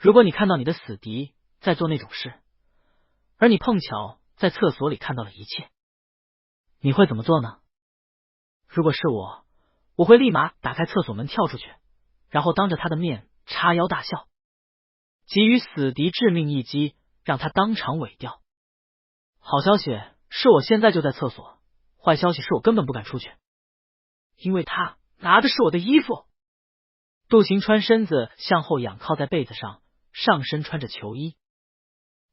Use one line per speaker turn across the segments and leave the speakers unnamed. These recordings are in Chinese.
如果你看到你的死敌在做那种事，而你碰巧在厕所里看到了一切，你会怎么做呢？如果是我会立马打开厕所门跳出去，然后当着他的面叉腰大笑，给予死敌致命一击，让他当场萎掉。好消息是我现在就在厕所，坏消息是我根本不敢出去，因为他拿的是我的衣服。杜行川身子向后仰靠在被子上，上身穿着球衣，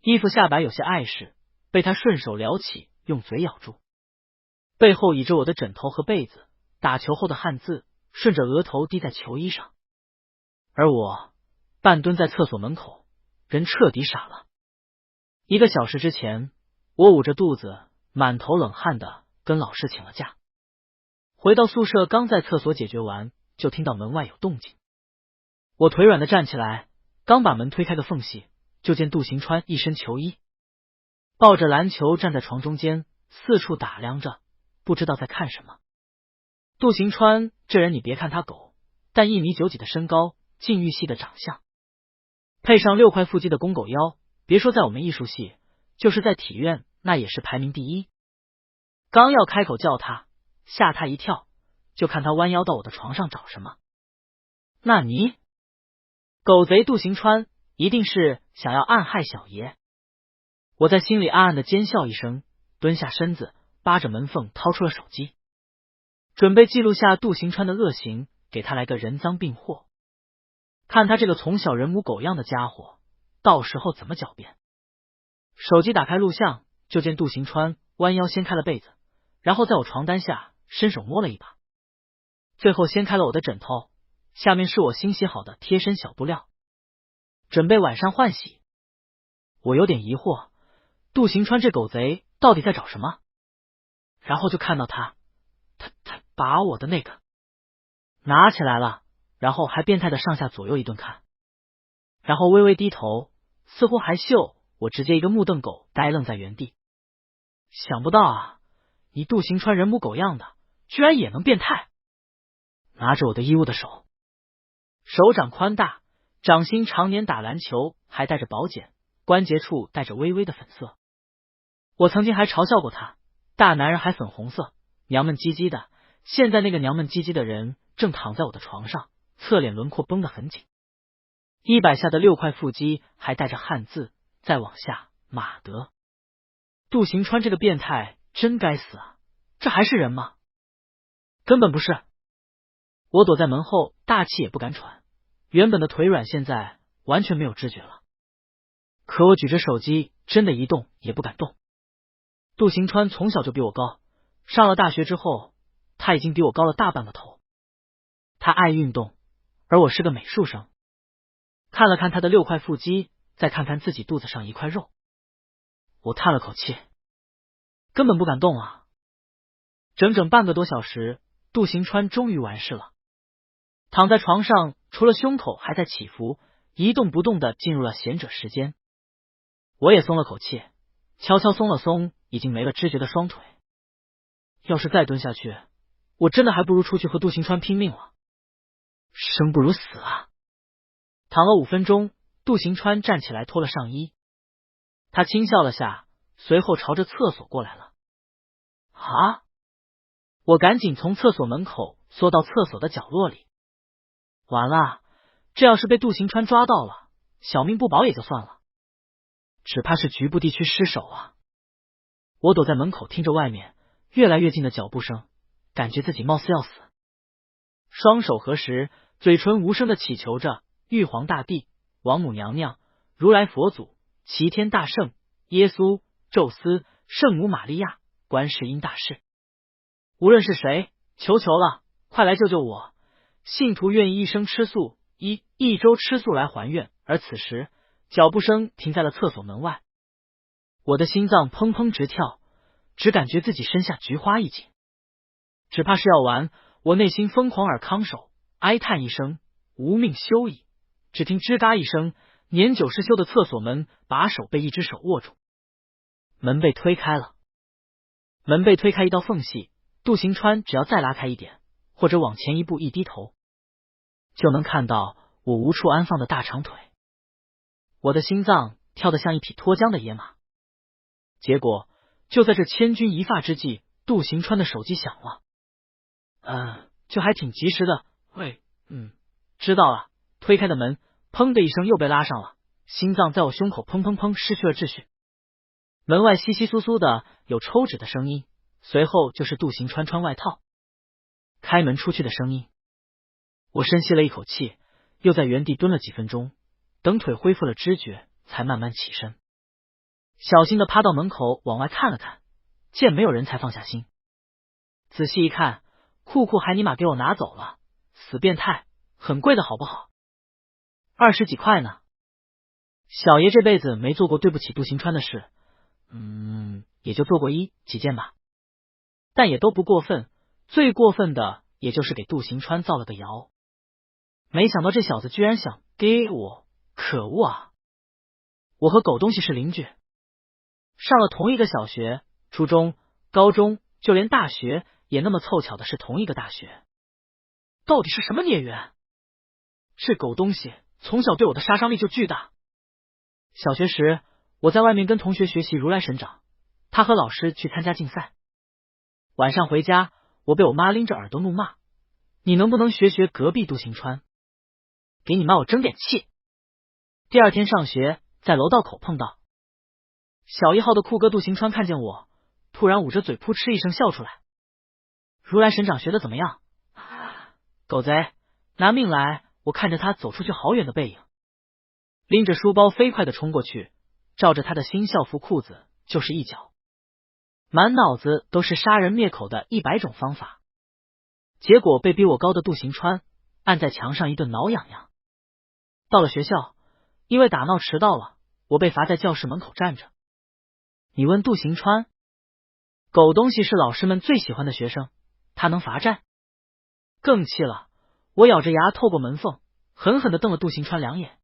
衣服下摆有些碍事，被他顺手撩起，用嘴咬住。背后倚着我的枕头和被子，打球后的汗渍顺着额头滴在球衣上，而我半蹲在厕所门口，人彻底傻了。1个小时之前，我捂着肚子，满头冷汗的跟老师请了假。回到宿舍，刚在厕所解决完，就听到门外有动静。我腿软的站起来，刚把门推开个缝隙，就见杜行川一身球衣，抱着篮球站在床中间，四处打量着，不知道在看什么。杜行川这人，你别看他狗，但1米9几的身高，禁欲系的长相，配上6块腹肌的公狗腰，别说在我们艺术系，就是在体院那也是排名第一。刚要开口叫他，吓他一跳，就看他弯腰到我的床上找什么。那你狗贼杜行川一定是想要暗害小爷。我在心里暗暗的奸笑一声，蹲下身子，扒着门缝掏出了手机，准备记录下杜行川的恶行，给他来个人赃并获，看他这个从小人模狗样的家伙到时候怎么狡辩。手机打开录像，就见杜行川弯腰掀开了被子，然后在我床单下伸手摸了一把，最后掀开了我的枕头，下面是我新洗好的贴身小布料，准备晚上换洗。我有点疑惑，杜行川这狗贼到底在找什么？然后就看到他把我的那个拿起来了，然后还变态的上下左右一顿看，然后微微低头，似乎还嗅我，直接一个目瞪狗呆愣在原地。想不到啊，你杜行川人模狗样的，居然也能变态。拿着我的衣物的手掌宽大，掌心常年打篮球，还带着保茧，关节处带着微微的粉色。我曾经还嘲笑过他，大男人还粉红色，娘们唧唧的。现在那个娘们唧唧的人正躺在我的床上，侧脸轮廓绷得很紧，100下的6块腹肌还带着汗渍，再往下马德。杜行川这个变态真该死啊，这还是人吗？根本不是。我躲在门后，大气也不敢喘，原本的腿软现在完全没有知觉了。可我举着手机，真的一动也不敢动。杜行川从小就比我高，上了大学之后，他已经比我高了大半个头。他爱运动，而我是个美术生。看了看他的6块腹肌，再看看自己肚子上一块肉，我叹了口气，根本不敢动啊。整整半个多小时，杜行川终于完事了。躺在床上，除了胸口还在起伏，一动不动的进入了闲者时间。我也松了口气，悄悄松了松已经没了知觉的双腿。要是再蹲下去，我真的还不如出去和杜行川拼命了。生不如死啊！躺了5分钟，杜行川站起来脱了上衣，他轻笑了下，随后朝着厕所过来了。啊！我赶紧从厕所门口缩到厕所的角落里。完了，这要是被杜行川抓到了，小命不保也就算了，只怕是局部地区失守啊！我躲在门口听着外面越来越近的脚步声，感觉自己貌似要死。双手合十，嘴唇无声的祈求着玉皇大帝、王母娘娘、如来佛祖、齐天大圣、耶稣、宙斯、圣母玛利亚、观世音大士，无论是谁，求求了，快来救救我！信徒愿意一生吃素，一周吃素来还愿。而此时，脚步声停在了厕所门外，我的心脏砰砰直跳，只感觉自己身下菊花一紧，只怕是要完。我内心疯狂而抗手，哀叹一声，无命休矣。只听吱嘎一声，年久失修的厕所门把手被一只手握住，门被推开了。门被推开一道缝隙，杜行川只要再拉开一点，或者往前一步一低头，就能看到我无处安放的大长腿。我的心脏跳得像一匹脱缰的野马。结果就在这千钧一发之际，杜行川的手机响了。就还挺及时的。喂，知道了。推开的门，砰的一声又被拉上了，心脏在我胸口砰砰砰失去了秩序。门外窸窸窣窣的有抽纸的声音，随后就是杜行川穿外套开门出去的声音。我深吸了一口气，又在原地蹲了几分钟，等腿恢复了知觉，才慢慢起身，小心的趴到门口往外看了看，见没有人才放下心。仔细一看，裤裤还尼玛给我拿走了，死变态，很贵的好不好？20几块呢。小爷这辈子没做过对不起杜行川的事，也就做过几件吧，但也都不过分，最过分的也就是给杜行川造了个谣。没想到这小子居然想给我，可恶啊！我和狗东西是邻居，上了同一个小学、初中、高中，就连大学也那么凑巧的是同一个大学，到底是什么孽缘？这狗东西从小对我的杀伤力就巨大。小学时，我在外面跟同学学习如来神掌，他和老师去参加竞赛。晚上回家，我被我妈拎着耳朵怒骂：“你能不能学学隔壁杜行川？给你妈我争点气！”第二天上学，在楼道口碰到小1号的酷哥杜行川，看见我，突然捂着嘴扑哧一声笑出来：“如来神掌学的怎么样？”狗贼，拿命来！我看着他走出去好远的背影，拎着书包飞快的冲过去，照着他的新校服裤子就是一脚，满脑子都是杀人灭口的100种方法。结果被比我高的杜行川按在墙上一顿挠痒痒。到了学校，因为打闹迟到了，我被罚在教室门口站着。你问杜行川，狗东西是老师们最喜欢的学生，他能罚站？更气了，我咬着牙透过门缝，狠狠地瞪了杜行川2眼。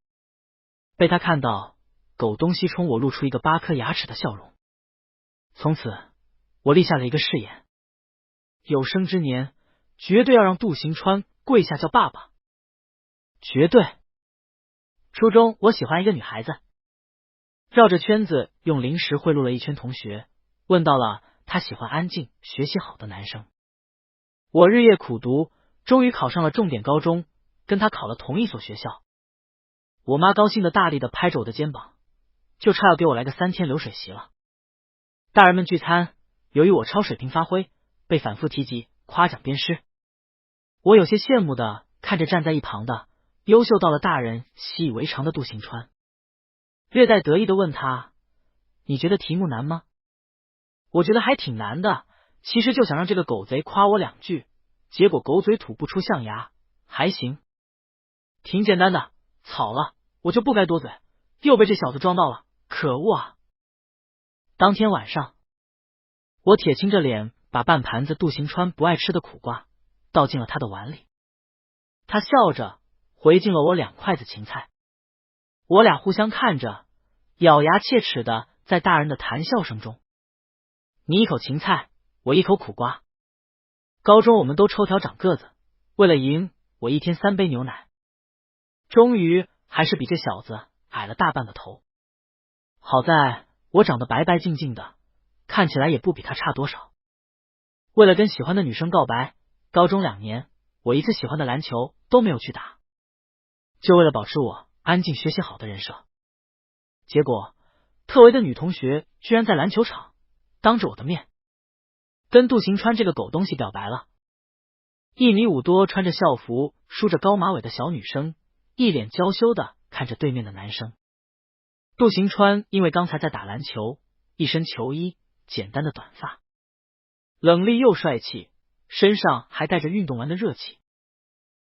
被他看到，狗东西冲我露出一个8颗牙齿的笑容。从此，我立下了一个誓言：有生之年，绝对要让杜行川跪下叫爸爸。绝对。初中，我喜欢一个女孩子，绕着圈子用零食贿赂了一圈同学，问到了她喜欢安静、学习好的男生。我日夜苦读，终于考上了重点高中，跟她考了同一所学校。我妈高兴的大力的拍着我的肩膀，就差要给我来个3天流水席了。大人们聚餐，由于我超水平发挥，被反复提及，夸奖鞭尸。我有些羡慕的看着站在一旁的优秀到了大人习以为常的杜行川，略带得意的问他：“你觉得题目难吗？”我觉得还挺难的，其实就想让这个狗贼夸我2句，结果狗嘴吐不出象牙，还行，挺简单的。草了，我就不该多嘴，又被这小子装到了，可恶啊！当天晚上，我铁青着脸把半盘子杜行川不爱吃的苦瓜倒进了他的碗里，他笑着回敬了我2筷子芹菜。我俩互相看着，咬牙切齿的在大人的谈笑声中，你一口芹菜，我一口苦瓜。高中我们都抽条长个子，为了赢，我1天3杯牛奶，终于还是比这小子矮了大半个头。好在我长得白白净净的，看起来也不比他差多少。为了跟喜欢的女生告白，高中2年，我一次喜欢的篮球都没有去打，就为了保持我安静学习好的人设。结果特为的女同学居然在篮球场当着我的面跟杜行川这个狗东西表白了。1米5多，穿着校服，梳着高马尾的小女生，一脸娇羞的看着对面的男生。杜行川因为刚才在打篮球，一身球衣，简单的短发，冷厉又帅气，身上还带着运动完的热气。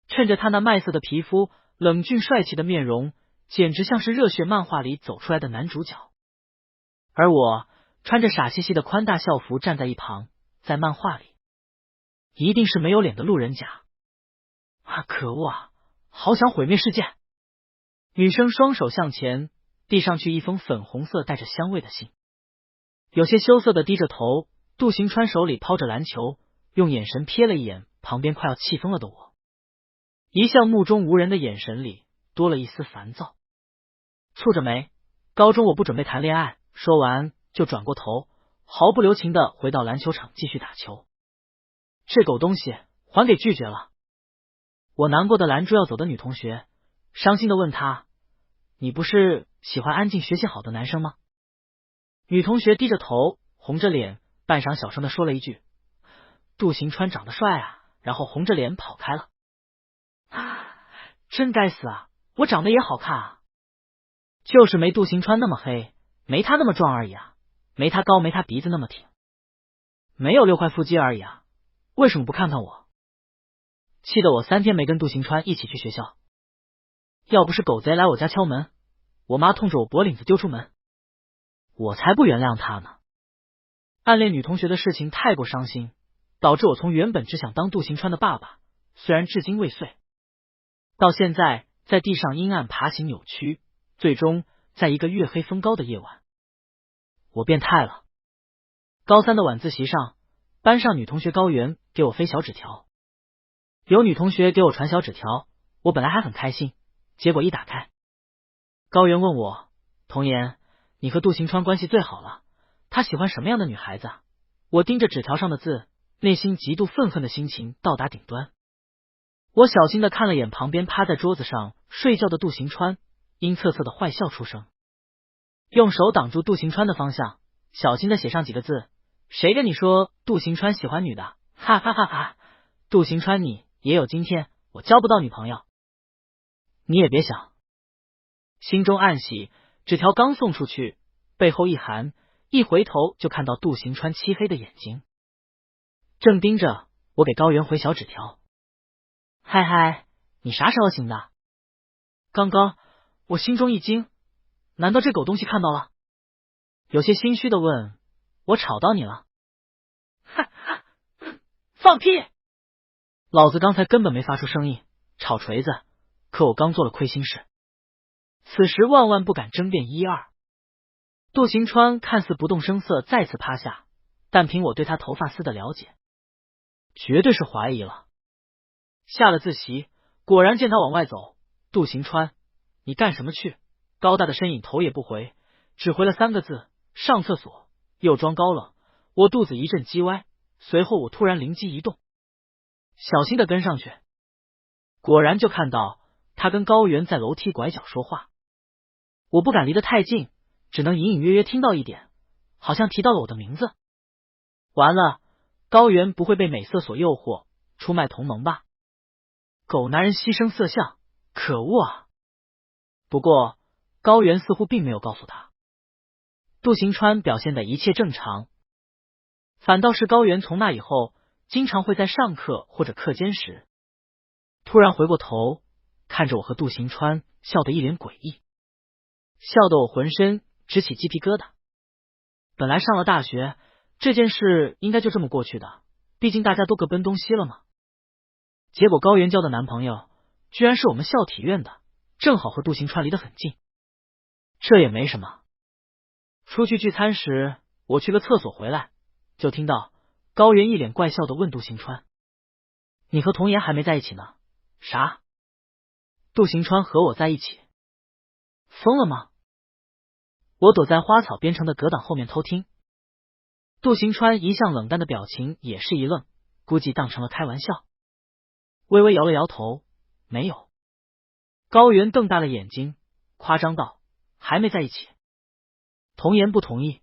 趁着他那麦色的皮肤，冷峻帅气的面容，简直像是热血漫画里走出来的男主角。而我穿着傻兮兮的宽大校服站在一旁，在漫画里一定是没有脸的路人甲啊！可恶啊，好想毁灭世界。女生双手向前递上去一封粉红色带着香味的信，有些羞涩的低着头。杜行川手里抛着篮球，用眼神瞥了一眼旁边快要气疯了的我，一向目中无人的眼神里多了一丝烦躁。蹙着眉，高中我不准备谈恋爱。说完就转过头，毫不留情的回到篮球场继续打球。这狗东西还给拒绝了。我难过的拦住要走的女同学，伤心的问她：你不是喜欢安静学习好的男生吗？女同学低着头，红着脸，半晌小声的说了一句：杜行川长得帅啊，然后红着脸跑开了。真该死啊，我长得也好看啊，就是没杜行川那么黑，没他那么壮而已啊，没他高，没他鼻子那么挺，没有6块腹肌而已啊，为什么不看看我？气得我3天没跟杜行川一起去学校。要不是狗贼来我家敲门，我妈痛着我脖领子丢出门，我才不原谅他呢。暗恋女同学的事情太过伤心，导致我从原本只想当杜行川的爸爸，虽然至今未遂，到现在在地上阴暗爬行扭曲，最终在一个月黑风高的夜晚，我变态了。高3的晚自习上，班上女同学高原给我飞小纸条，有女同学给我传小纸条，我本来还很开心，结果一打开，高原问我：童言，你和杜行川关系最好了，他喜欢什么样的女孩子啊？我盯着纸条上的字，内心极度愤恨的心情到达顶端。我小心的看了眼旁边趴在桌子上睡觉的杜行川，阴恻恻的坏笑出声，用手挡住杜行川的方向，小心的写上几个字：谁跟你说杜行川喜欢女的？哈哈哈哈！杜行川你也有今天，我交不到女朋友，你也别想。心中暗喜，纸条刚送出去，背后一寒，一回头就看到杜行川漆黑的眼睛，正盯着我给高原回小纸条。嗨嗨，你啥时候醒的？刚刚。我心中一惊，难道这狗东西看到了？有些心虚的问：我吵到你了？哈，放屁！老子刚才根本没发出声音，吵锤子，可我刚做了亏心事。此时万万不敢争辩一二。杜行川看似不动声色再次趴下，但凭我对他头发丝的了解，绝对是怀疑了。下了自习，果然见他往外走。杜行川，你干什么去？高大的身影头也不回，只回了3个字：上厕所。又装高冷，我肚子一阵叽歪，随后我突然灵机一动，小心的跟上去，果然就看到他跟高原在楼梯拐角说话。我不敢离得太近，只能隐隐约约听到一点，好像提到了我的名字。完了，高原不会被美色所诱惑，出卖同盟吧？狗男人牺牲色相，可恶啊！不过高原似乎并没有告诉他，杜行川表现的一切正常，反倒是高原从那以后，经常会在上课或者课间时，突然回过头看着我和杜行川，笑得一脸诡异，笑得我浑身直起鸡皮疙瘩。本来上了大学，这件事应该就这么过去的，毕竟大家都各奔东西了嘛。结果高原交的男朋友居然是我们校体院的，正好和杜行川离得很近。这也没什么。出去聚餐时，我去个厕所回来，就听到高原一脸怪笑的问杜行川：你和童言还没在一起呢？啥？杜行川和我在一起？疯了吗？我躲在花草编成的隔挡后面偷听。杜行川一向冷淡的表情也是一愣，估计当成了开玩笑，微微摇了摇头，没有。高原瞪大了眼睛，夸张道：还没在一起？童言不同意。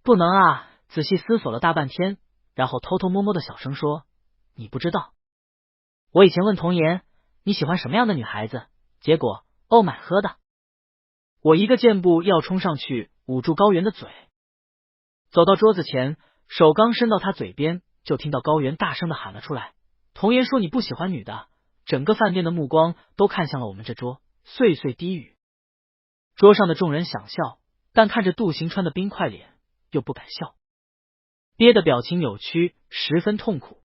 不能啊！仔细思索了大半天，然后偷偷摸摸的小声说：你不知道，我以前问童言你喜欢什么样的女孩子，结果Oh my god的。我一个箭步要冲上去捂住高原的嘴，走到桌子前，手刚伸到他嘴边，就听到高原大声的喊了出来：童言说你不喜欢女的。整个饭店的目光都看向了我们这桌，碎碎低语。桌上的众人想笑，但看着杜行川的冰块脸又不敢笑，憋的表情扭曲，十分痛苦。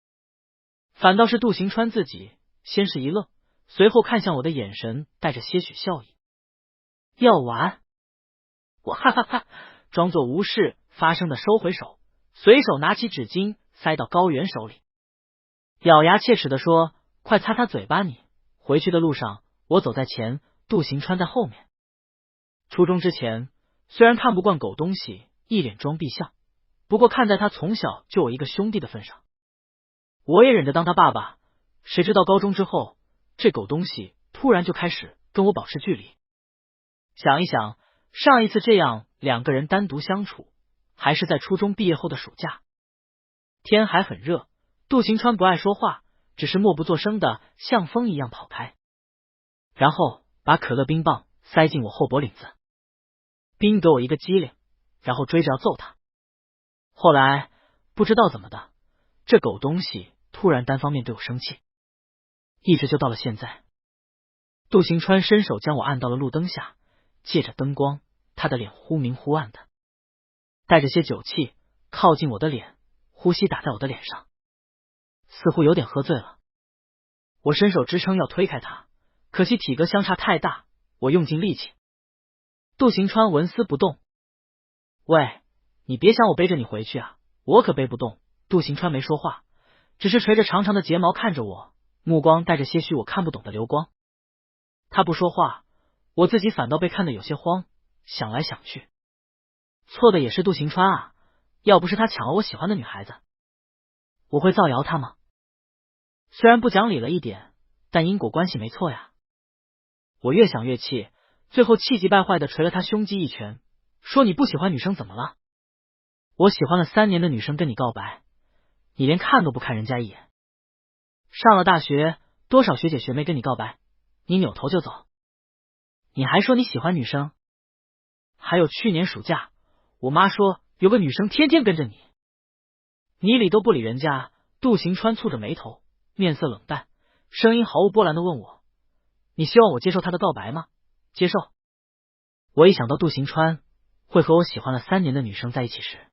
反倒是杜行川自己先是一愣，随后看向我的眼神带着些许笑意。要玩？我哈哈哈，装作无事发生的收回手，随手拿起纸巾塞到高原手里，咬牙切齿的说：快擦擦嘴巴你！回去的路上，我走在前，杜行川在后面。初中之前，虽然看不惯狗东西一脸装逼相，不过看在他从小就我一个兄弟的份上，我也忍着当他爸爸。谁知道高中之后，这狗东西突然就开始跟我保持距离。想一想，上一次这样两个人单独相处，还是在初中毕业后的暑假。天还很热，杜行川不爱说话，只是默不作声的像风一样跑开，然后把可乐冰棒塞进我后脖领子。冰给我一个机灵，然后追着要揍他。后来不知道怎么的，这狗东西突然单方面对我生气，一直就到了现在。杜行川伸手将我按到了路灯下，借着灯光，他的脸忽明忽暗的，带着些酒气，靠近我的脸，呼吸打在我的脸上，似乎有点喝醉了。我伸手支撑要推开他，可惜体格相差太大，我用尽力气。杜行川纹丝不动。喂，你别想我背着你回去啊，我可背不动。杜行川没说话，只是垂着长长的睫毛看着我，目光带着些许我看不懂的流光。他不说话，我自己反倒被看得有些慌，想来想去，错的也是杜行川啊，要不是他抢了我喜欢的女孩子，我会造谣他吗？虽然不讲理了一点，但因果关系没错呀。我越想越气，最后气急败坏的捶了他胸肌一拳，说你不喜欢女生怎么了？我喜欢了3年的女生跟你告白，你连看都不看人家一眼。上了大学，多少学姐学妹跟你告白，你扭头就走。你还说你喜欢女生？还有去年暑假，我妈说有个女生天天跟着你，你理都不理人家。杜行川蹙着眉头，面色冷淡，声音毫无波澜的问我，你希望我接受她的告白吗？接受。我一想到杜行川会和我喜欢了3年的女生在一起时，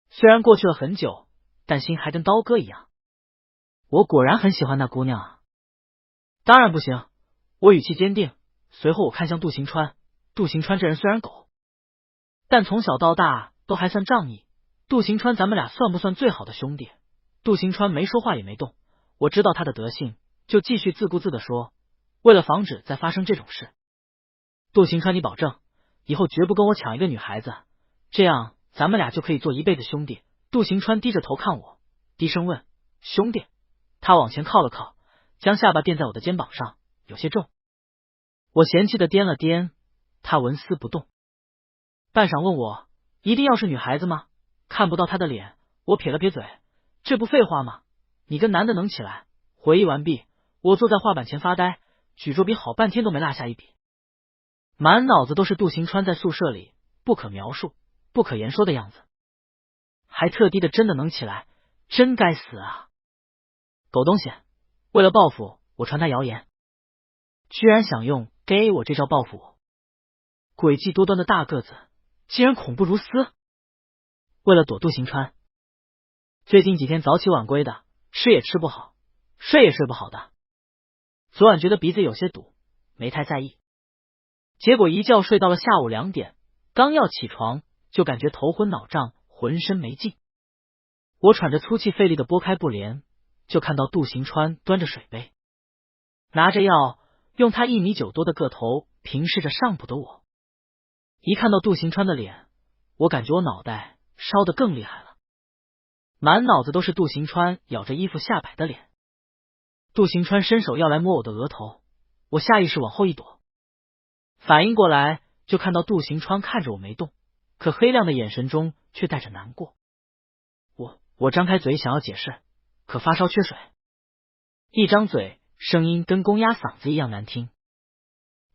虽然过去了很久，但心还跟刀割一样。我果然很喜欢那姑娘啊。当然不行，我语气坚定。随后我看向杜行川，杜行川这人虽然狗，但从小到大都还算仗义。杜行川咱们俩算不算最好的兄弟？杜行川没说话也没动，我知道他的德性，就继续自顾自的说，为了防止再发生这种事，杜行川你保证以后绝不跟我抢一个女孩子，这样咱们俩就可以做一辈子兄弟。杜行川低着头看我，低声问，兄弟？他往前靠了靠，将下巴垫在我的肩膀上，有些重。我嫌弃的掂了掂，他纹丝不动。半晌问我，一定要是女孩子吗？看不到他的脸，我撇了撇嘴，这不废话吗？你跟男的能起来？回忆完毕，我坐在画板前发呆，举着笔好半天都没落下一笔，满脑子都是杜行川在宿舍里不可描述、不可言说的样子，还特地的真的能起来，真该死啊！狗东西，为了报复我传他谣言，居然想用 gay 我这招报复我，诡计多端的大个子竟然恐怖如斯。为了躲杜行川，最近几天早起晚归的，吃也吃不好，睡也睡不好的。昨晚觉得鼻子有些堵，没太在意，结果一觉睡到了下午2点，刚要起床就感觉头昏脑胀，浑身没劲。我喘着粗气费力的拨开布帘，就看到杜行川端着水杯，拿着药，用他1米9多的个头平视着上铺的我。一看到杜行川的脸，我感觉我脑袋烧得更厉害了，满脑子都是杜行川咬着衣服下摆的脸。杜行川伸手要来摸我的额头，我下意识往后一躲，反应过来就看到杜行川看着我没动，可黑亮的眼神中却带着难过。我张开嘴想要解释，可发烧缺水，一张嘴声音跟公鸭嗓子一样难听。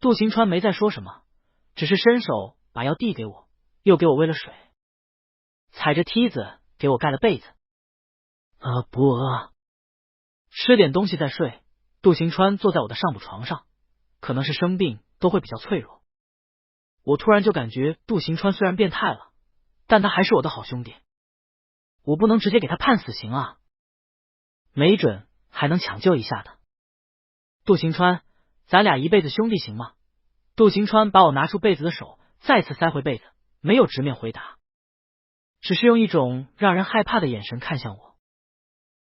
杜行川没再说什么，只是伸手把药递给我，又给我喂了水，踩着梯子给我盖了被子。不饿，吃点东西再睡。杜行川坐在我的上铺床上，可能是生病都会比较脆弱。我突然就感觉杜行川虽然变态了，但他还是我的好兄弟，我不能直接给他判死刑啊，没准还能抢救一下的。杜行川，咱俩一辈子兄弟行吗？杜行川把我拿出被子的手再次塞回被子，没有直面回答，只是用一种让人害怕的眼神看向我。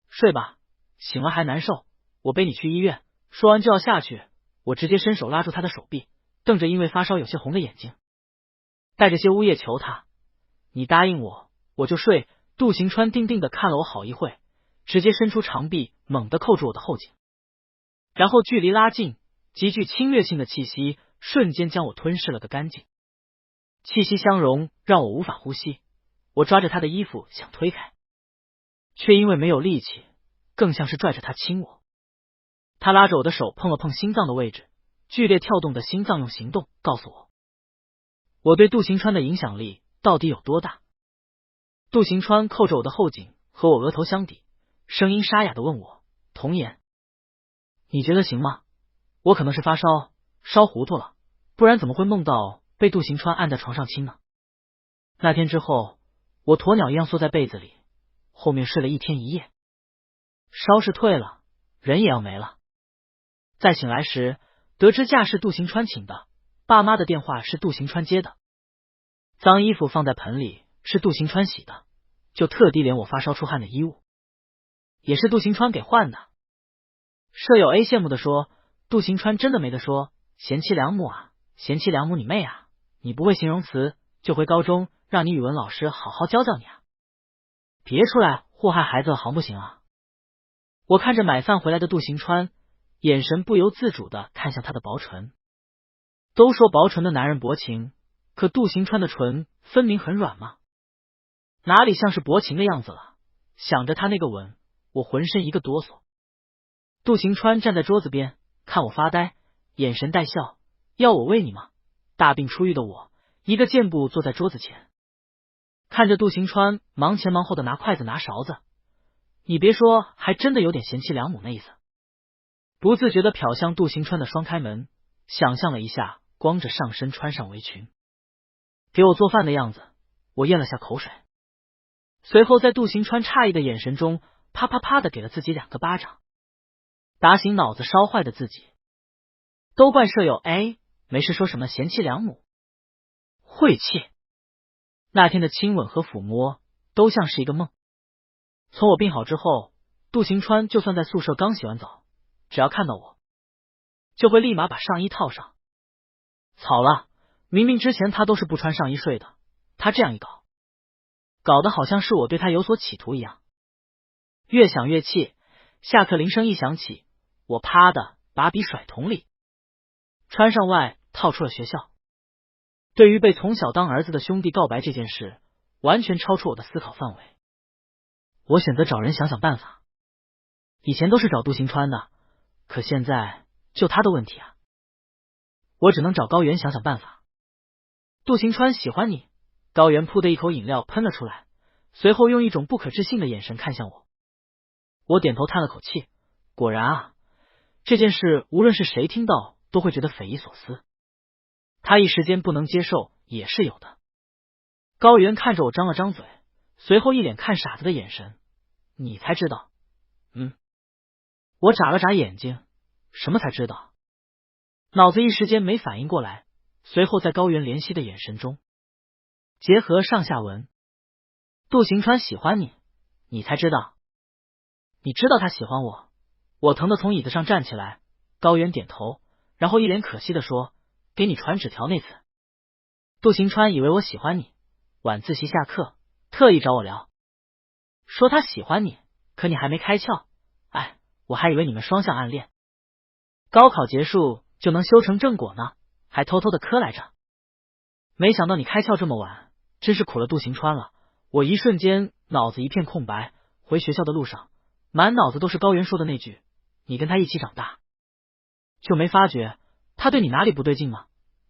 睡吧，醒了还难受，我背你去医院。说完就要下去，我直接伸手拉住他的手臂，瞪着因为发烧有些红的眼睛，带着些呜咽求他：“你答应我，我就睡。”杜行川定定的看了我好一会，直接伸出长臂，猛地扣住我的后颈，然后距离拉近，极具侵略性的气息瞬间将我吞噬了个干净。气息相融，让我无法呼吸。我抓着他的衣服想推开，却因为没有力气，更像是拽着他亲我。他拉着我的手碰了碰心脏的位置，剧烈跳动的心脏用行动告诉我对杜行川的影响力到底有多大。杜行川扣着我的后颈，和我额头相抵，声音沙哑的问我：“童言，你觉得行吗？我可能是发烧，烧糊涂了，不然怎么会梦到被杜行川按在床上亲呢？”那天之后，我鸵鸟一样缩在被子里，后面睡了一天一夜。烧是退了，人也要没了。再醒来时，得知假是杜行川请的，爸妈的电话是杜行川接的，脏衣服放在盆里是杜行川洗的，就特地连我发烧出汗的衣物也是杜行川给换的。舍友 A 羡慕的说：“杜行川真的没得说，贤妻良母啊，贤妻良母你妹啊！你不会形容词，就回高中让你语文老师好好教教你啊！别出来祸害孩子了，行不行啊？”我看着买饭回来的杜行川，眼神不由自主的看向他的薄唇。都说薄唇的男人薄情，可杜行川的唇分明很软嘛，哪里像是薄情的样子了？想着他那个吻，我浑身一个哆嗦。杜行川站在桌子边看我发呆，眼神带笑：“要我喂你吗？”大病初愈的我一个箭步坐在桌子前，看着杜行川忙前忙后的拿筷子拿勺子，你别说，还真的有点贤妻良母那意思。不自觉的瞟向杜行川的双开门，想象了一下光着上身穿上围裙给我做饭的样子，我咽了下口水，随后在杜行川诧异的眼神中啪啪啪的给了自己2个巴掌，打醒脑子烧坏的自己。都怪舍友 A 没事说什么贤妻良母，晦气。那天的亲吻和抚摸都像是一个梦。从我病好之后，杜行川就算在宿舍刚洗完澡，只要看到我就会立马把上衣套上。草了，明明之前他都是不穿上衣睡的，他这样一搞，搞得好像是我对他有所企图一样。越想越气，下课铃声一响起，我啪的把笔甩桶里，穿上外套出了学校。对于被从小当儿子的兄弟告白这件事，完全超出我的思考范围。我选择找人想想办法。以前都是找杜行川的，可现在就他的问题啊，我只能找高原想想办法。杜行川喜欢你。高原噗的一口饮料喷了出来，随后用一种不可置信的眼神看向我。我点头叹了口气，果然啊，这件事无论是谁听到都会觉得匪夷所思。他一时间不能接受也是有的。高原看着我张了张嘴，随后一脸看傻子的眼神：“你才知道？”我眨了眨眼睛，什么才知道？脑子一时间没反应过来，随后在高原怜惜的眼神中结合上下文：“杜行川喜欢你，你才知道？你知道他喜欢我？”我疼得从椅子上站起来。高原点头，然后一脸可惜的说：“给你传纸条那次，杜行川以为我喜欢你，晚自习下课特意找我聊，说他喜欢你，可你还没开窍。哎，我还以为你们双向暗恋，高考结束就能修成正果呢，还偷偷的磕来着。没想到你开窍这么晚，真是苦了杜行川了。”我一瞬间脑子一片空白，回学校的路上满脑子都是高原说的那句：“你跟他一起长大，就没发觉他对你哪里不对劲吗？”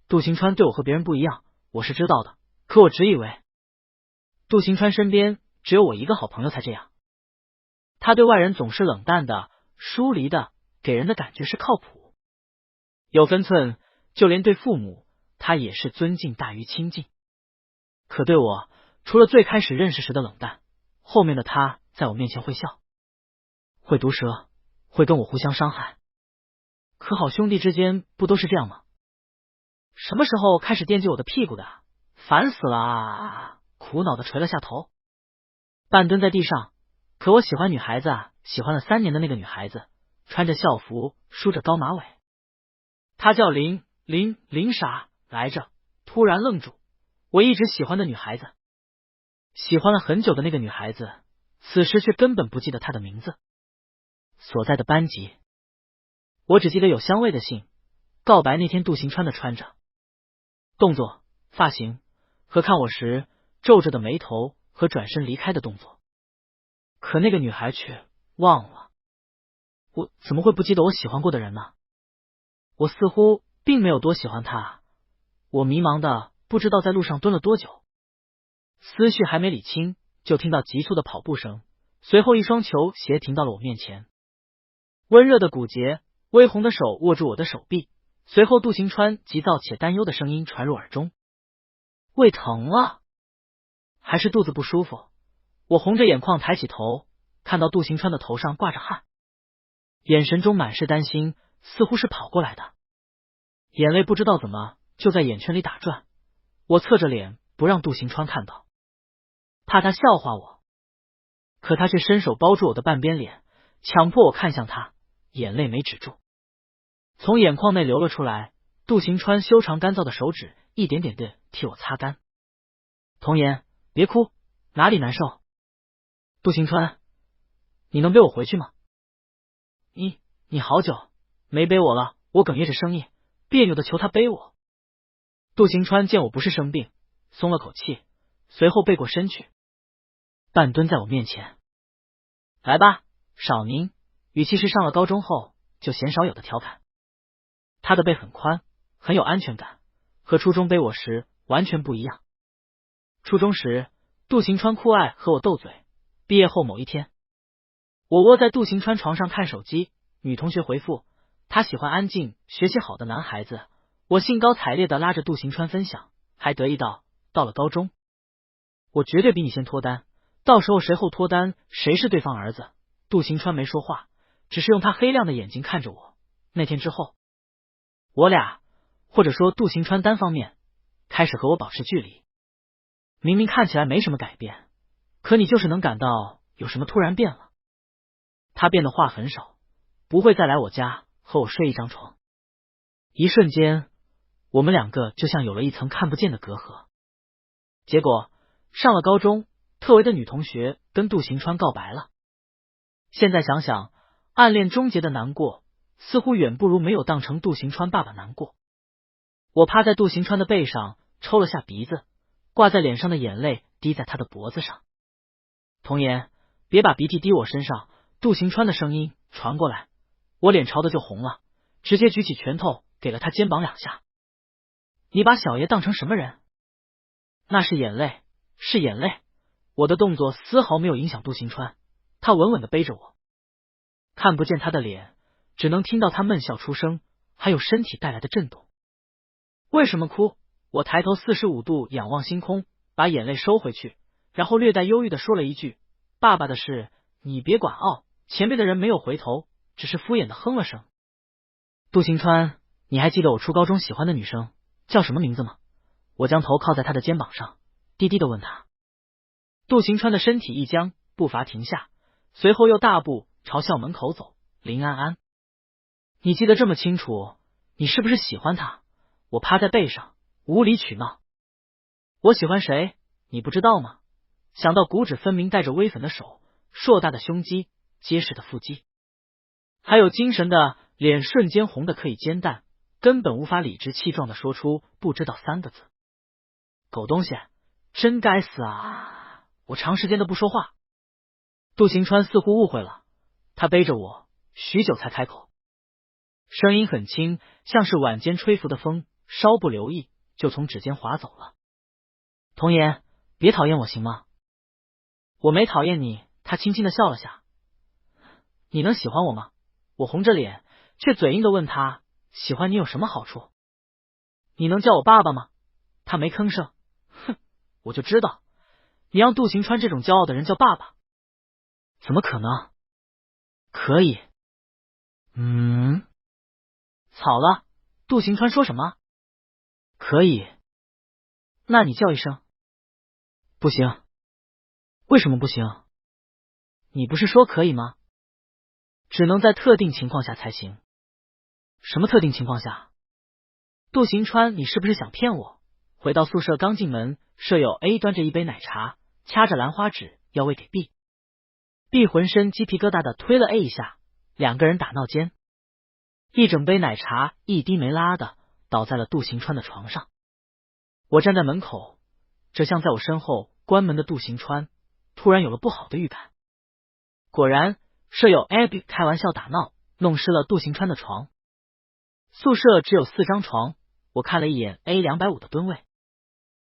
杜行川对我和别人不一样，我是知道的，可我只以为杜行川身边只有我一个好朋友才这样。他对外人总是冷淡的、疏离的，给人的感觉是靠谱、有分寸，就连对父母他也是尊敬大于亲近。可对我，除了最开始认识时的冷淡，后面的他在我面前会笑，会毒舌，会跟我互相伤害。可好兄弟之间不都是这样吗？什么时候开始惦记我的屁股的？烦死了啊！苦恼的垂了下头，半蹲在地上。可我喜欢女孩子啊，喜欢了3年的那个女孩子，穿着校服，梳着高马尾。她叫林，林啥来着？突然愣住。我一直喜欢的女孩子，喜欢了很久的那个女孩子，此时却根本不记得她的名字。所在的班级，我只记得有香味的信，告白那天杜行川的穿着、动作、发型和看我时皱着的眉头和转身离开的动作。可那个女孩却忘了。我怎么会不记得我喜欢过的人呢？我似乎并没有多喜欢她。我迷茫的不知道在路上蹲了多久，思绪还没理清，就听到急促的跑步声，随后一双球鞋停到了我面前。温热的骨节，微红的手握住我的手臂，随后杜行川急躁且担忧的声音传入耳中：胃疼了，还是肚子不舒服？我红着眼眶抬起头，看到杜行川的头上挂着汗，眼神中满是担心，似乎是跑过来的。眼泪不知道怎么就在眼圈里打转，我侧着脸不让杜行川看到，怕他笑话我。可他却伸手包住我的半边脸，强迫我看向他，眼泪没止住，从眼眶内流了出来。杜行川修长干燥的手指一点点的替我擦干。童言，别哭，哪里难受？杜行川，你能背我回去吗？你好久没背我了。我哽咽着声音，别扭的求他背我。杜行川见我不是生病，松了口气，随后背过身去，半蹲在我面前。来吧，少宁，语气是上了高中后就鲜少有的调侃。他的背很宽，很有安全感，和初中背我时完全不一样。初中时，杜行川酷爱和我斗嘴。毕业后某一天，我窝在杜行川床上看手机，女同学回复他喜欢安静学习好的男孩子。我兴高采烈的拉着杜行川分享，还得意道：到了高中，我绝对比你先脱单，到时候谁后脱单谁是对方儿子。杜行川没说话，只是用他黑亮的眼睛看着我。那天之后，我俩，或者说杜行川单方面开始和我保持距离。明明看起来没什么改变，可你就是能感到有什么突然变了。他变得话很少，不会再来我家和我睡一张床。一瞬间，我们两个就像有了一层看不见的隔阂。结果上了高中，特维的女同学跟杜行川告白了。现在想想，暗恋终结的难过似乎远不如没有当成杜行川爸爸难过。我趴在杜行川的背上，抽了下鼻子，挂在脸上的眼泪滴在他的脖子上。童言，别把鼻涕滴我身上。杜行川的声音传过来，我脸朝的就红了，直接举起拳头给了他肩膀2下。你把小爷当成什么人？那是眼泪，是眼泪。我的动作丝毫没有影响杜行川，他稳稳的背着我，看不见他的脸，只能听到他闷笑出声，还有身体带来的震动。为什么哭？我抬头45度仰望星空，把眼泪收回去，然后略带忧郁的说了一句：爸爸的事你别管哦。前辈的人没有回头，只是敷衍的哼了声。杜行川，你还记得我初高中喜欢的女生叫什么名字吗？我将头靠在他的肩膀上，低低的问他。杜行川的身体一僵，步伐停下，随后又大步朝校门口走。林安安，你记得这么清楚，你是不是喜欢他？我趴在背上，无理取闹。我喜欢谁？你不知道吗？想到骨质分明带着微粉的手，硕大的胸肌，结实的腹肌，还有精神的脸，瞬间红的可以煎蛋，根本无法理直气壮的说出不知道3个字。狗东西，真该死啊！我长时间的不说话。杜行川似乎误会了，他背着我许久才开口，声音很轻，像是晚间吹拂的风，稍不留意就从指尖滑走了。童言，别讨厌我行吗？我没讨厌你。他轻轻的笑了下。你能喜欢我吗？我红着脸，却嘴硬的问他，喜欢你有什么好处？你能叫我爸爸吗？他没吭声。哼，我就知道你让杜行川这种骄傲的人叫爸爸。怎么可能？可以。草了，杜行川说什么？可以。那你叫一声。不行。为什么不行？你不是说可以吗？只能在特定情况下才行。什么特定情况下？杜行川，你是不是想骗我？回到宿舍刚进门，舍友 A 端着一杯奶茶，掐着兰花指要喂给 B 浑身鸡皮疙瘩的推了 A 一下，两个人打闹间，一整杯奶茶一滴没拉的倒在了杜行川的床上。我站在门口，这像在我身后关门的杜行川突然有了不好的预感。果然，舍友 A 开玩笑打闹，弄湿了杜行川的床。宿舍只有4张床，我看了一眼 A 250的吨位，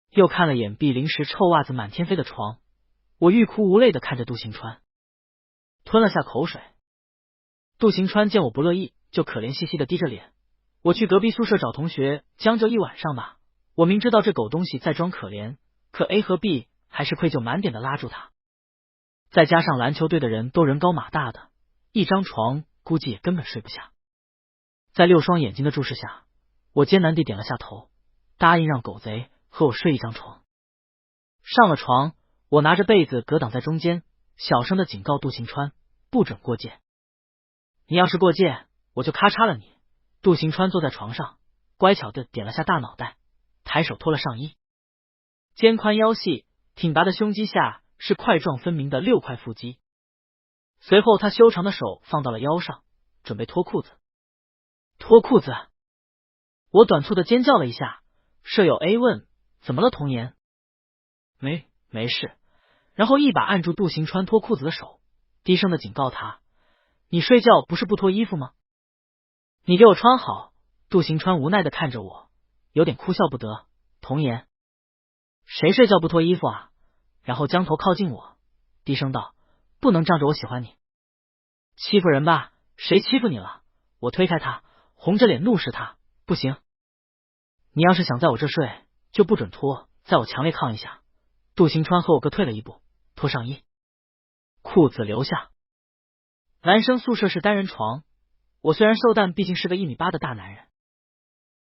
又看了眼 B 临时臭袜子满天飞的床，我欲哭无泪的看着杜行川，吞了下口水。杜行川见我不乐意，就可怜兮兮的低着脸，我去隔壁宿舍找同学将就一晚上吧。我明知道这狗东西在装可怜，可 A 和 B 还是愧疚满点的拉住他。再加上篮球队的人都人高马大的，一张床估计也根本睡不下。在6双眼睛的注视下，我艰难地点了下头，答应让狗贼和我睡一张床。上了床，我拿着被子隔挡在中间，小声的警告杜行川不准过界。你要是过界，我就咔嚓了你。杜行川坐在床上，乖巧的点了下大脑袋，抬手脱了上衣，肩宽腰细，挺拔的胸肌下是块状分明的6块腹肌。随后他修长的手放到了腰上，准备脱裤子。脱裤子！我短促的尖叫了一下。舍友 A 问：怎么了童颜？没事。然后一把按住杜行川脱裤子的手，低声的警告他：你睡觉不是不脱衣服吗？你给我穿好。杜行川无奈的看着我，有点哭笑不得。童颜，谁睡觉不脱衣服啊？然后将头靠近我，低声道：不能仗着我喜欢你。欺负人吧？谁欺负你了？我推开他，红着脸怒视他：不行，你要是想在我这睡，就不准脱，在我强烈抗议下。杜行川和我各退了一步，脱上衣，裤子留下。男生宿舍是单人床，我虽然瘦，但毕竟是个1.8米的大男人。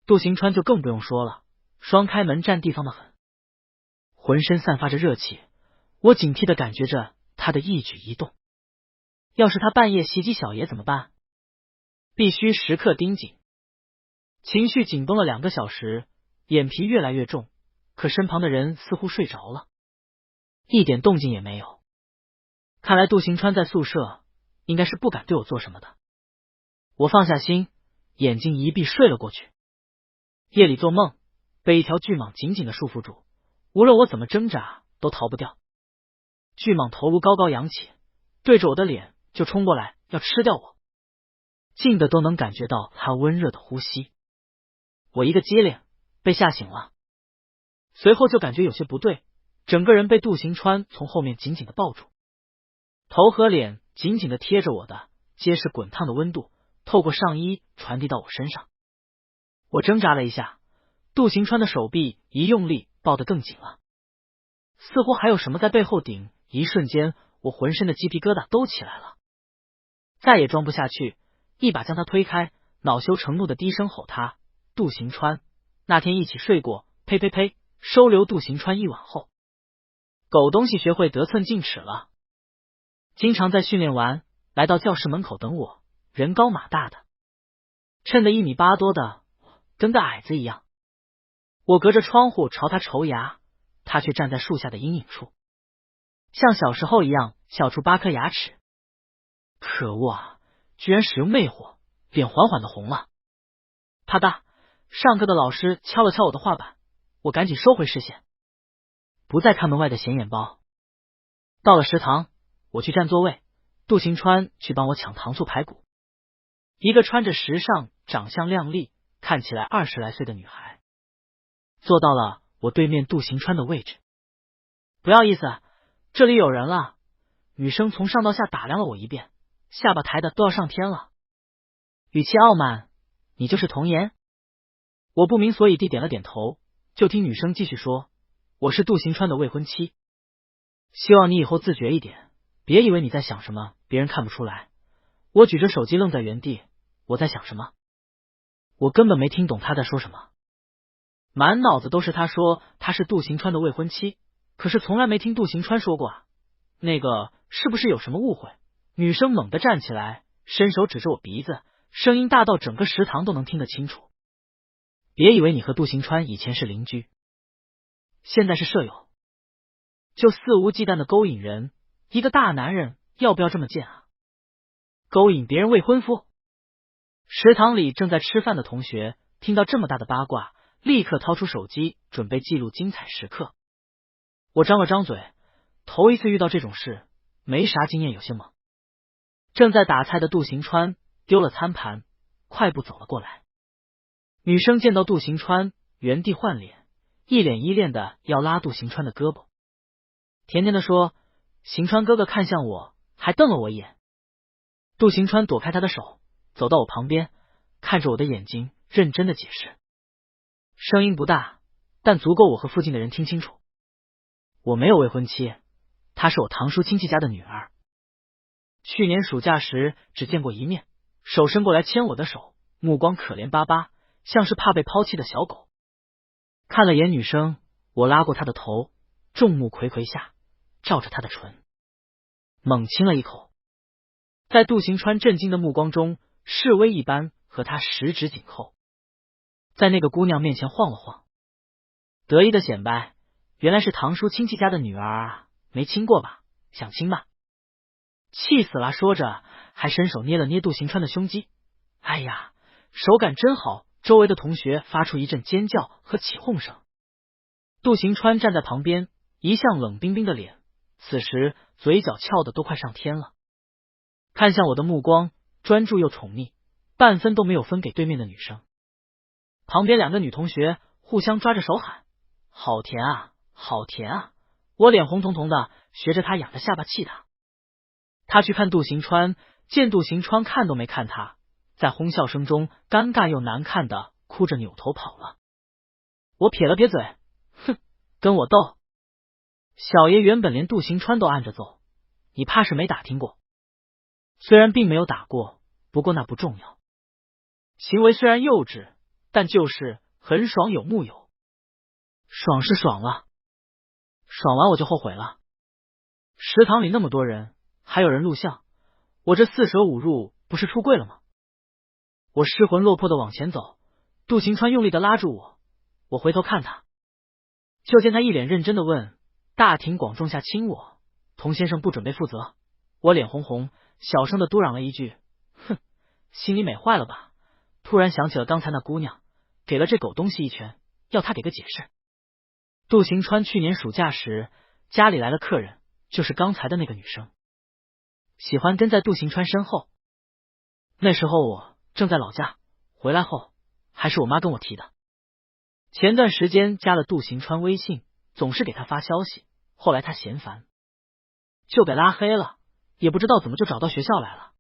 杜行川就更不用说了，双开门占地方的很，浑身散发着热气，我警惕的感觉着他的一举一动。要是他半夜袭击小爷怎么办？必须时刻盯紧。情绪紧绷了2个小时，眼皮越来越重，可身旁的人似乎睡着了，一点动静也没有。看来杜行川在宿舍应该是不敢对我做什么的。我放下心，眼睛一闭睡了过去。夜里做梦，被一条巨蟒紧紧的束缚住，无论我怎么挣扎都逃不掉。巨蟒头颅高高扬起，对着我的脸就冲过来，要吃掉我。近的都能感觉到它温热的呼吸。我一个机灵，被吓醒了。随后就感觉有些不对，整个人被杜行川从后面紧紧的抱住，头和脸紧紧的贴着我的，皆是滚烫的温度，透过上衣传递到我身上。我挣扎了一下，杜行川的手臂一用力，抱得更紧了，似乎还有什么在背后顶。一瞬间，我浑身的鸡皮疙瘩都起来了，再也装不下去，一把将他推开，恼羞成怒的低声吼他：杜行川，那天一起睡过，呸呸呸！收留杜行川一晚后，狗东西学会得寸进尺了，经常在训练完来到教室门口等我，人高马大的，衬得1.8米多的，跟个矮子一样。我隔着窗户朝他抽牙，他却站在树下的阴影处，像小时候一样笑出8颗牙齿。可恶啊，居然使用魅惑，脸缓缓的红了。啪嗒，上课的老师敲了敲我的画板，我赶紧收回视线，不再看门外的显眼包。到了食堂，我去占座位，杜行川去帮我抢糖醋排骨。一个穿着时尚、长相靓丽、看起来20来岁的女孩坐到了我对面杜行川的位置。不好意思，这里有人了。女生从上到下打量了我一遍，下巴抬的都要上天了，语气傲慢：你就是童颜？我不明所以地点了点头，就听女生继续说：我是杜行川的未婚妻，希望你以后自觉一点，别以为你在想什么别人看不出来。我举着手机愣在原地，我在想什么？我根本没听懂他在说什么，满脑子都是他说他是杜行川的未婚妻，可是从来没听杜行川说过啊。那个是不是有什么误会？女生猛地站起来，伸手指着我鼻子，声音大到整个食堂都能听得清楚。别以为你和杜行川以前是邻居，现在是舍友，就肆无忌惮的勾引人，一个大男人要不要这么贱啊？勾引别人未婚夫。食堂里正在吃饭的同学听到这么大的八卦，立刻掏出手机准备记录精彩时刻。我张了张嘴，头一次遇到这种事，没啥经验，有些懵。正在打菜的杜行川丢了餐盘，快步走了过来。女生见到杜行川，原地换脸，一脸依恋的要拉杜行川的胳膊，甜甜的说：“行川哥哥看向我，还瞪了我一眼。”杜行川躲开他的手，走到我旁边，看着我的眼睛，认真的解释，声音不大，但足够我和附近的人听清楚。我没有未婚妻，她是我堂叔亲戚家的女儿。去年暑假时只见过一面，手伸过来牵我的手，目光可怜巴巴，像是怕被抛弃的小狗。看了眼女生，我拉过她的头，众目睽睽下，照着她的唇，猛亲了一口。在杜行川震惊的目光中，示威一般和他十指紧扣，在那个姑娘面前晃了晃，得意的显摆，原来是堂叔亲戚家的女儿啊，没亲过吧？想亲吧？气死了！说着还伸手捏了捏杜行川的胸肌，哎呀，手感真好！周围的同学发出一阵尖叫和起哄声。杜行川站在旁边，一向冷冰冰的脸，此时嘴角翘的都快上天了，看向我的目光专注又宠溺，半分都没有分给对面的女生。旁边两个女同学互相抓着手喊：“好甜啊，好甜啊！”我脸红彤彤的，学着他痒的下巴气他。他去看杜行川，见杜行川看都没看他，在哄笑声中尴尬又难看的哭着扭头跑了。我撇了撇嘴，哼，跟我斗？小爷原本连杜行川都按着揍，你怕是没打听过。虽然并没有打过，不过那不重要。行为虽然幼稚，但就是很爽有木有。爽是爽了，爽完我就后悔了。食堂里那么多人，还有人录像，我这四舍五入不是出柜了吗？我失魂落魄的往前走，杜行川用力的拉住我，我回头看他，就见他一脸认真的问：“大庭广众下亲我，童先生不准备负责？”我脸红红，小声的嘟嚷了一句：“哼，心里美坏了吧？”突然想起了刚才那姑娘，给了这狗东西一拳，要他给个解释。杜行川去年暑假时，家里来了客人，就是刚才的那个女生，喜欢跟在杜行川身后。那时候我正在老家，回来后还是我妈跟我提的。前段时间加了杜行川微信，总是给他发消息，后来他嫌烦，就给拉黑了，也不知道怎么就找到学校来了。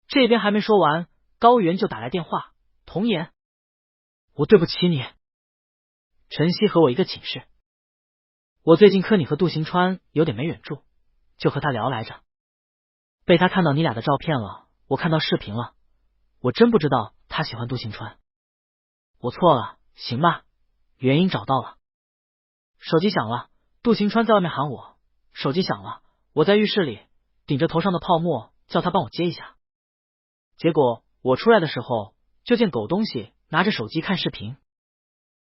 这边还没说完，高原就打来电话：“童言，我对不起你，晨曦和我一个寝室，我最近科你和杜行川有点没忍住，就和他聊来着，被他看到你俩的照片了，我看到视频了，我真不知道他喜欢杜行川，我错了，行吧，原因找到了。”手机响了，杜行川在外面喊我，手机响了，我在浴室里顶着头上的泡沫，叫他帮我接一下。结果我出来的时候，就见狗东西拿着手机看视频。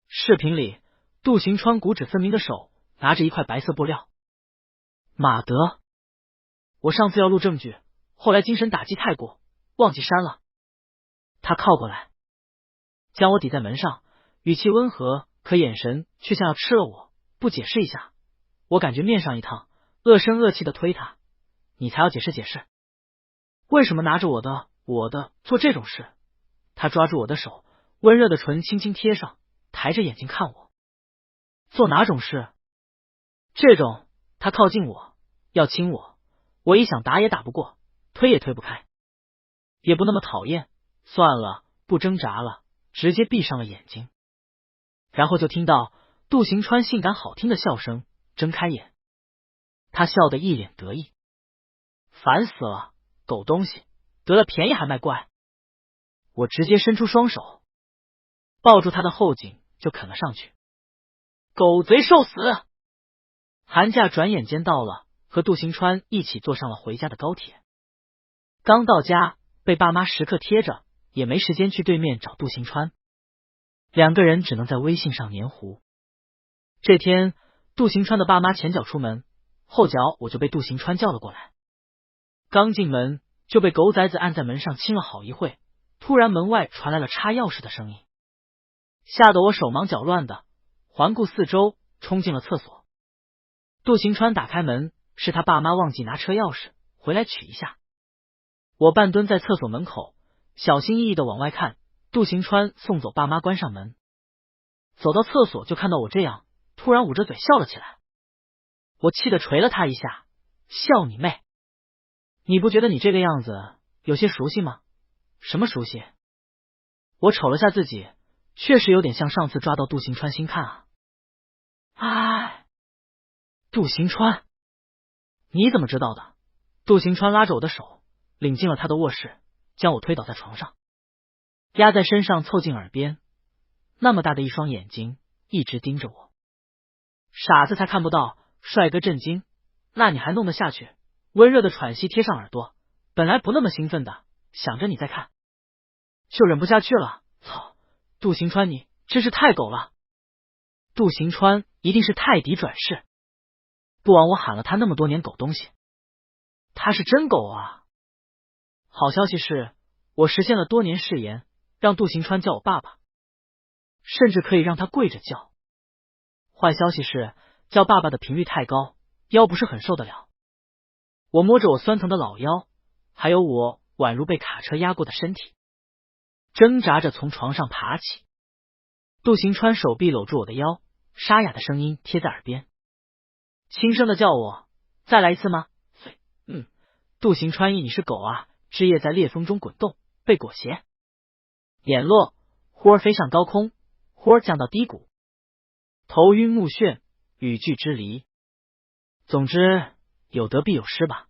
视频里，杜行川骨指分明的手拿着一块白色布料。马德，我上次要录证据，后来精神打击太过，忘记删了。他靠过来，将我抵在门上，语气温和，可眼神却像要吃了我。不解释一下，我感觉面上一烫，恶声恶气的推他：“你才要解释解释，为什么拿着我的做这种事？”他抓住我的手，温热的唇轻轻贴上，抬着眼睛看我。做哪种事？这种。他靠近我，要亲我，我一想打也打不过，推也推不开，也不那么讨厌，算了，不挣扎了，直接闭上了眼睛。然后就听到杜行川性感好听的笑声，睁开眼，他笑得一脸得意。烦死了，狗东西，得了便宜还卖乖。我直接伸出双手，抱住他的后颈就啃了上去。狗贼受死！寒假转眼间到了，和杜行川一起坐上了回家的高铁。刚到家，被爸妈时刻贴着，也没时间去对面找杜行川。两个人只能在微信上黏糊。这天，杜行川的爸妈前脚出门，后脚我就被杜行川叫了过来。刚进门就被狗崽子按在门上亲了好一会，突然门外传来了插钥匙的声音，吓得我手忙脚乱的环顾四周，冲进了厕所。杜行川打开门，是他爸妈忘记拿车钥匙，回来取一下。我半蹲在厕所门口，小心翼翼的往外看，杜行川送走爸妈，关上门，走到厕所就看到我这样，突然捂着嘴笑了起来。我气得捶了他一下，笑你妹！你不觉得你这个样子有些熟悉吗？什么熟悉？我瞅了下自己，确实有点像上次抓到杜行川心看啊。哎，杜行川，你怎么知道的？杜行川拉着我的手，领进了他的卧室，将我推倒在床上，压在身上凑近耳边，那么大的一双眼睛一直盯着我。傻子才看不到，帅哥震惊，那你还弄得下去？温热的喘息贴上耳朵，本来不那么兴奋的，想着你在看，就忍不下去了。操，杜行川你真是太狗了！杜行川一定是泰迪转世，不枉我喊了他那么多年狗东西，他是真狗啊！好消息是，我实现了多年誓言，让杜行川叫我爸爸，甚至可以让他跪着叫。坏消息是，叫爸爸的频率太高，腰不是很受得了。我摸着我酸疼的老腰，还有我宛如被卡车压过的身体，挣扎着从床上爬起。杜行川手臂搂住我的腰，沙哑的声音贴在耳边，轻声的叫我，再来一次吗？杜行川你是狗啊！枝叶在裂缝中滚动，被裹挟，眼落，忽而飞上高空，忽而降到低谷，头晕目眩，语句之离。总之，有得必有失吧。